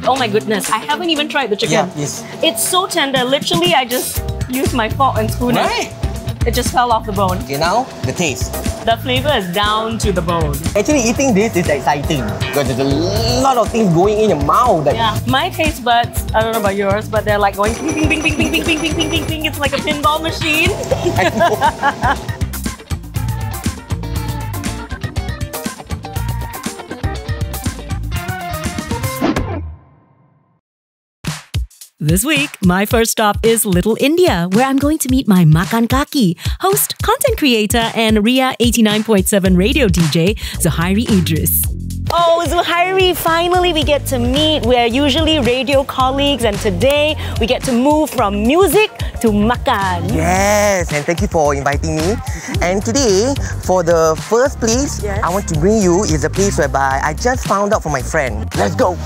Oh my goodness, I haven't even tried the chicken. Yeah, yes. It's so tender. Literally, I just used my fork and spoon. Right. It just fell off the bone. Okay, now the taste. The flavor is down to the bone. Actually, eating this is exciting because there's a lot of things going in your mouth. Yeah, my taste buds, I don't know about yours, but they're like going ping, ping, ping, ping, ping, ping, ping, ping, ping, ping, ping. It's like a pinball machine. I know. This week, my first stop is Little India, where I'm going to meet my Makan Kaki, host, content creator, and RIA 89.7 radio DJ, Zuhairi Idris. Oh, Zuhairi, finally we get to meet. We're usually radio colleagues, and today we get to move from music to makan. Yes, and thank you for inviting me. And today, for the first place I want to bring you is a place whereby I just found out from my friend. Let's go!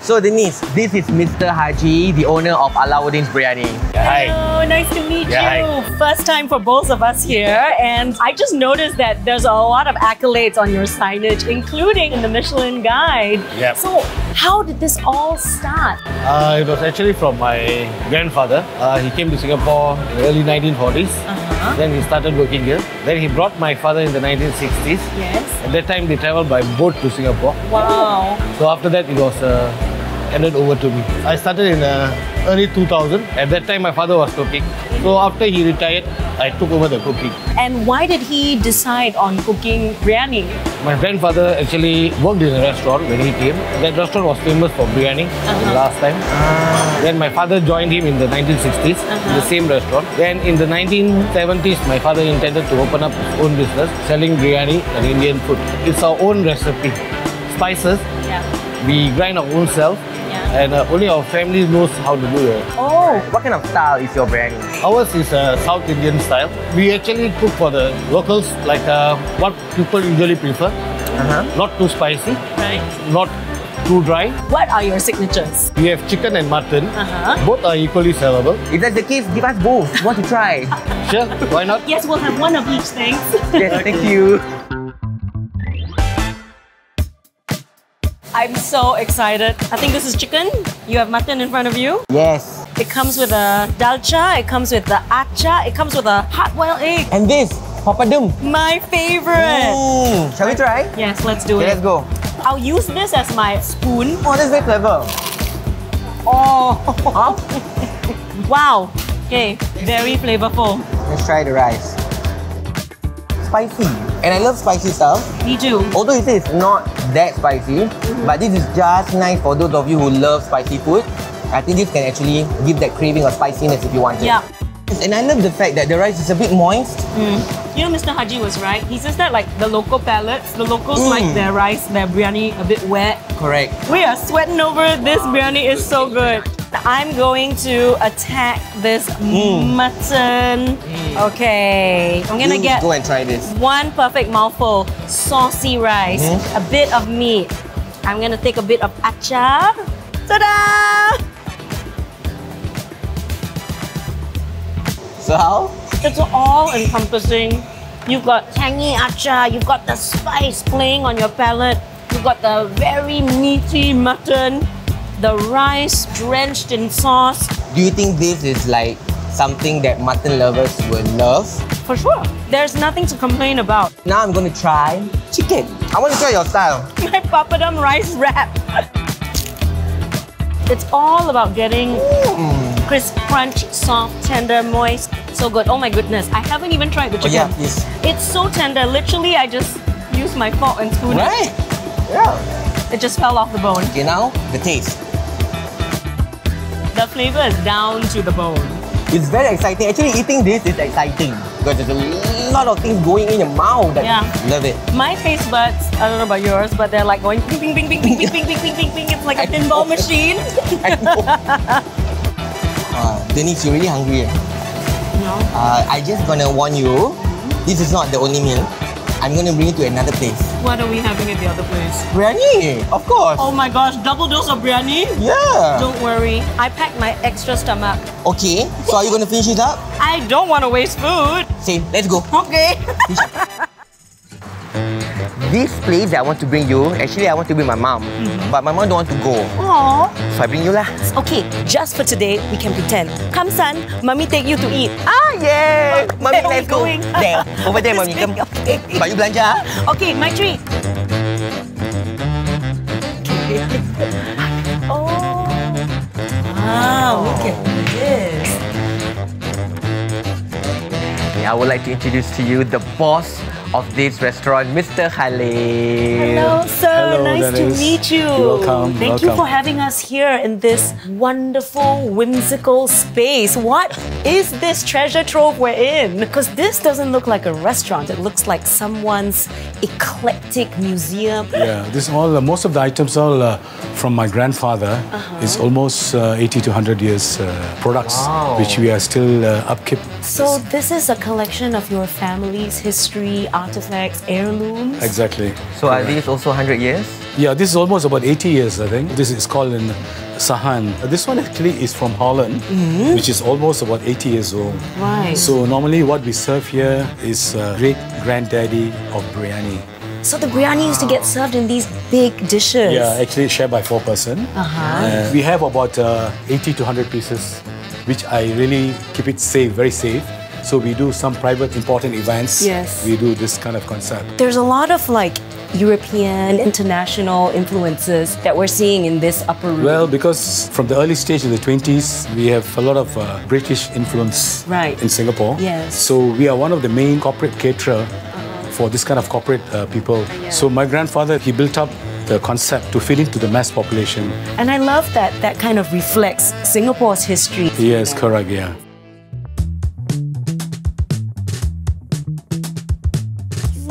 So Denise, this is Mr. Haji, the owner of Allauddin's Biryani. Hi. Hello, nice to meet you. Hi. First time for both of us here, and I just noticed that there's a lot of accolades on your signage, including in the Michelin Guide. Yep. So, how did this all start? It was actually from my grandfather. He came to Singapore in the early 1940s. Then he started working here. Then he brought my father in the 1960s. Yes. At that time, they travelled by boat to Singapore. Wow. So after that, it was handed over to me. I started in early 2000. At that time, my father was cooking. So after he retired, I took over the cooking. And why did he decide on cooking biryani? My grandfather actually worked in a restaurant when he came. That restaurant was famous for biryani last time. Then my father joined him in the 1960s in the same restaurant. Then in the 1970s, my father intended to open up his own business selling biryani and Indian food. It's our own recipe. Spices, we grind our own self. And only our family knows how to do it. Oh, what kind of style is your biryani? Ours is a South Indian style. We actually cook for the locals, like what people usually prefer. Not too spicy, not too dry. What are your signatures? We have chicken and mutton. Both are equally sellable. If that's the case, give us both. Want to try? Sure, why not? Yes, we'll have one of each, thanks. Yes, thank you. I'm so excited. I think this is chicken. You have mutton in front of you. Yes. It comes with a dalcha, it comes with the acha, it comes with a hard-boiled egg. And this, papadum. My favorite. Shall we try? Yes, let's do Okay, it. let's go. I'll use this as my spoon. Oh, that's very clever. Oh, wow. Okay, very flavorful. Let's try the rice. Spicy. And I love spicy stuff. Me too. Although you say it's not that spicy, but this is just nice for those of you who love spicy food. I think this can actually give that craving of spiciness if you want it. Yeah. And I love the fact that the rice is a bit moist. You know, Mr. Haji was right. He says that like the local palates, the locals like their rice, their biryani a bit wet. Correct. We are sweating over it. This biryani is so good. I'm going to attack this mutton. Okay, I'm gonna get go and try this. one perfect mouthful, saucy rice, a bit of meat. I'm gonna take a bit of acha. Ta-da! So how? It's all encompassing. You've got tangy acha, you've got the spice playing on your palate, you've got the very meaty mutton, the rice drenched in sauce. Do you think this is like something that mutton lovers will love? For sure. There's nothing to complain about. Now I'm going to try chicken. I want to try your style. My papadum rice wrap. It's all about getting crisp, crunch, soft, tender, moist. So good. Oh my goodness. I haven't even tried the chicken. Yeah, please. It's so tender. Literally, I just used my fork and spoon. Right. Yeah. It just fell off the bone. Okay, now the taste. The flavor is down to the bone. It's very exciting. Actually, eating this is exciting because there's a lot of things going in your mouth. Love it. My taste buds, I don't know about yours, but they're like going ping, ping, ping, ping, ping, ping, ping, ping, ping, ping, ping. It's like a pinball machine. I know. Denise, you're really hungry. No. I just gonna warn you, this is not the only meal. I'm going to bring you to another place. What are we having at the other place? Biryani, of course. Oh my gosh, double dose of biryani? Yeah. Don't worry, I packed my extra stomach. Okay, so are you going to finish it up? I don't want to waste food. Same, let's go. Okay. This place that I want to bring you, actually I want to bring my mom. But my mom don't want to go. Aww. So I bring you lah. Okay, just for today, we can pretend. Come son, mommy take you to eat. Ah, yeah. Mommy, Where are we let's go. going? There, over there, mommy. Come. Okay. But you belanja. Okay, my treat. Oh. Wow, look at this. I would like to introduce to you the boss of this restaurant, Mr. Khalil. Hello, sir. Hello, nice Denise. to meet you. You're welcome. Thank you for having us here in this wonderful, whimsical space. What is this treasure trove we're in? Because this doesn't look like a restaurant. It looks like someone's eclectic museum. Yeah, this all most of the items all from my grandfather. It's almost 80 to 100 years products, which we are still upkeep. So this is a collection of your family's history, artifacts, heirlooms? Exactly. So are these also 100 years? Yeah, this is almost about 80 years, I think. This is called in Sahan. This one actually is from Holland, which is almost about 80 years old. Right. So normally what we serve here is great granddaddy of biryani. So the biryani used to get served in these big dishes? Yeah, actually shared by 4 person. We have about 80 to 100 pieces, which I really keep it safe, very safe. So we do some private important events. Yes. We do this kind of concept. There's a lot of like European, international influences that we're seeing in this upper room. Well, because from the early stage in the 20s, we have a lot of British influence in Singapore. Yes. So we are one of the main corporate caterer for this kind of corporate people. So my grandfather, he built up the concept to fit into the mass population. And I love that that kind of reflects Singapore's history. Yes, correct, yeah.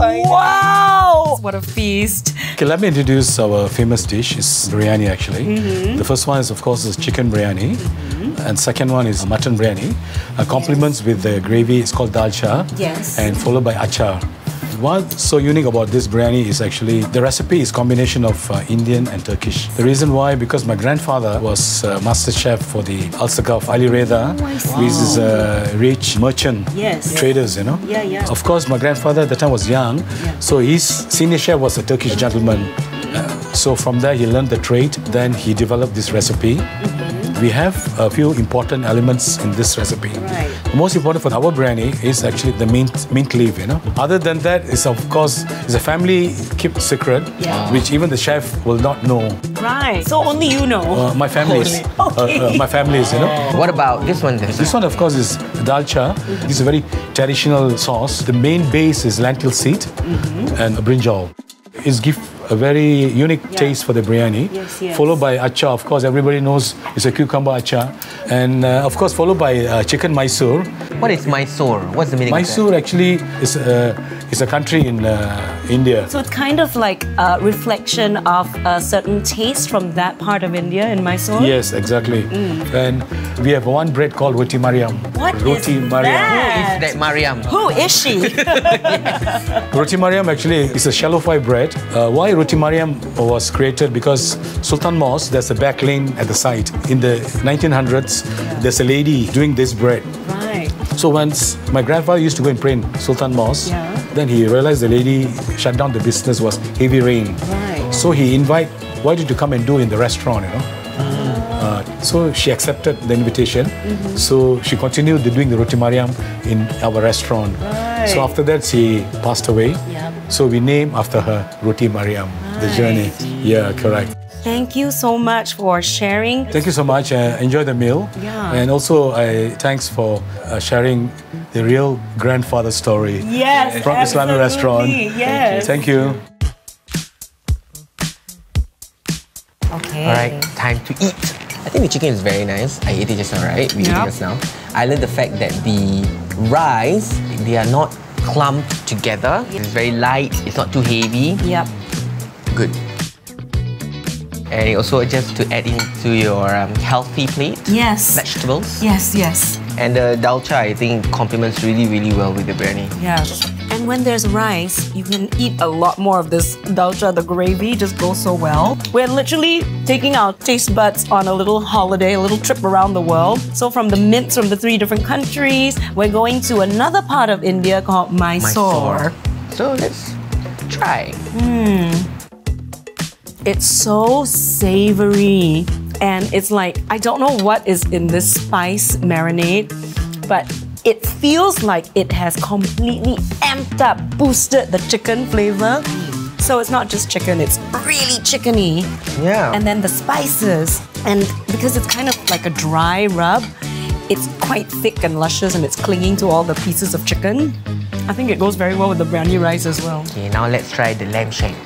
Wow! What a feast. Okay, let me introduce our famous dish. It's biryani actually. The first one is of course is chicken biryani. And second one is mutton biryani. Complements with the gravy, it's called dalcha. Yes. And followed by achar. What's so unique about this biryani is actually the recipe is combination of Indian and Turkish. The reason why, because my grandfather was master chef for the Al-Sakaf Ali Reza, which is a rich merchant traders, you know. Of course, my grandfather at the time was young, so his senior chef was a Turkish gentleman. So from there he learned the trade, then he developed this recipe. We have a few important elements in this recipe. The most important for our biryani is actually the mint leaf, you know. Other than that, is of course is a family kept secret, which even the chef will not know. Right. So only you know. My family is, my family is, you know. What about this one then? This one, of course, is dalcha. This is a very traditional sauce. The main base is lentil seed and brinjal. It's give a very unique taste for the biryani, followed by achar. Of course, everybody knows it's a cucumber achar. And of course, followed by chicken Mysore. What is Mysore? What's the meaning Mysore actually is a country in India. So it's kind of like a reflection of a certain taste from that part of India in Mysore? Yes, exactly. And we have one bread called Roti Mariam. What Roti is Mariam. that? Who is that Mariam? Who is she? Roti Mariam actually is a shallow fry bread. Why Roti Mariam was created? Because Sultan Mosque, there's a back lane at the site. In the 1900s, there's a lady doing this bread. Right. So once my grandfather used to go and pray in Sultan Mosque, then he realized the lady shut down the business was heavy rain. Right. So he invited, why did you come and do in the restaurant, you know? So she accepted the invitation. So she continued doing the Roti Mariam in our restaurant. Right. So after that, she passed away. So we named after her Roti Mariam, the journey. Yeah, correct. Thank you so much for sharing. Thank you so much. Enjoy the meal. And also, thanks for sharing the real grandfather story from Islamic Restaurant. Yes. Thank you. Okay. Alright, time to eat. I think the chicken is very nice. I ate it just now, right? We ate it just now. I love the fact that the rice, they are not clumped together. It's very light, it's not too heavy. Yep. Good. And also just to add into your healthy plate. Yes. Vegetables. Yes, yes. And the dalcha, I think, complements really, really well with the biryani. Yes. And when there's rice, you can eat a lot more of this dalcha. The gravy just goes so well. We're literally taking our taste buds on a little holiday, a little trip around the world. So from the mints from the 3 different countries, we're going to another part of India called Mysore. So let's try. It's so savory. And it's like, I don't know what is in this spice marinade, but it feels like it has completely amped up, boosted the chicken flavor. So it's not just chicken, it's really chickeny. Yeah. And then the spices, and because it's kind of like a dry rub, it's quite thick and luscious and it's clinging to all the pieces of chicken. I think it goes very well with the biryani rice as well. Okay, now let's try the lamb shank.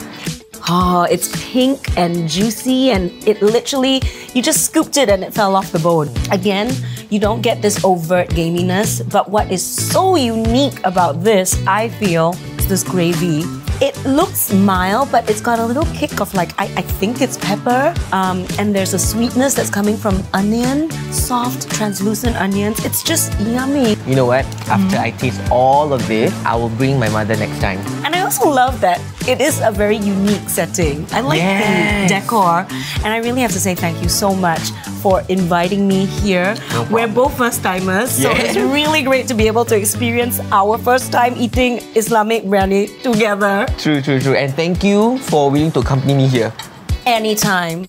Oh, it's pink and juicy and it literally, you just scooped it and it fell off the bone. Again, you don't get this overt gaminess, but what is so unique about this, I feel, is this gravy. It looks mild, but it's got a little kick of like, I think it's pepper. And there's a sweetness that's coming from onion, soft, translucent onions. It's just yummy. You know what? After I taste all of this, I will bring my mother next time. And I also love that it is a very unique setting. I like the decor. And I really have to say thank you so much for inviting me here. No We're both first-timers, so it's really great to be able to experience our first time eating Islamic biryani together. True. And thank you for willing to accompany me here. Anytime.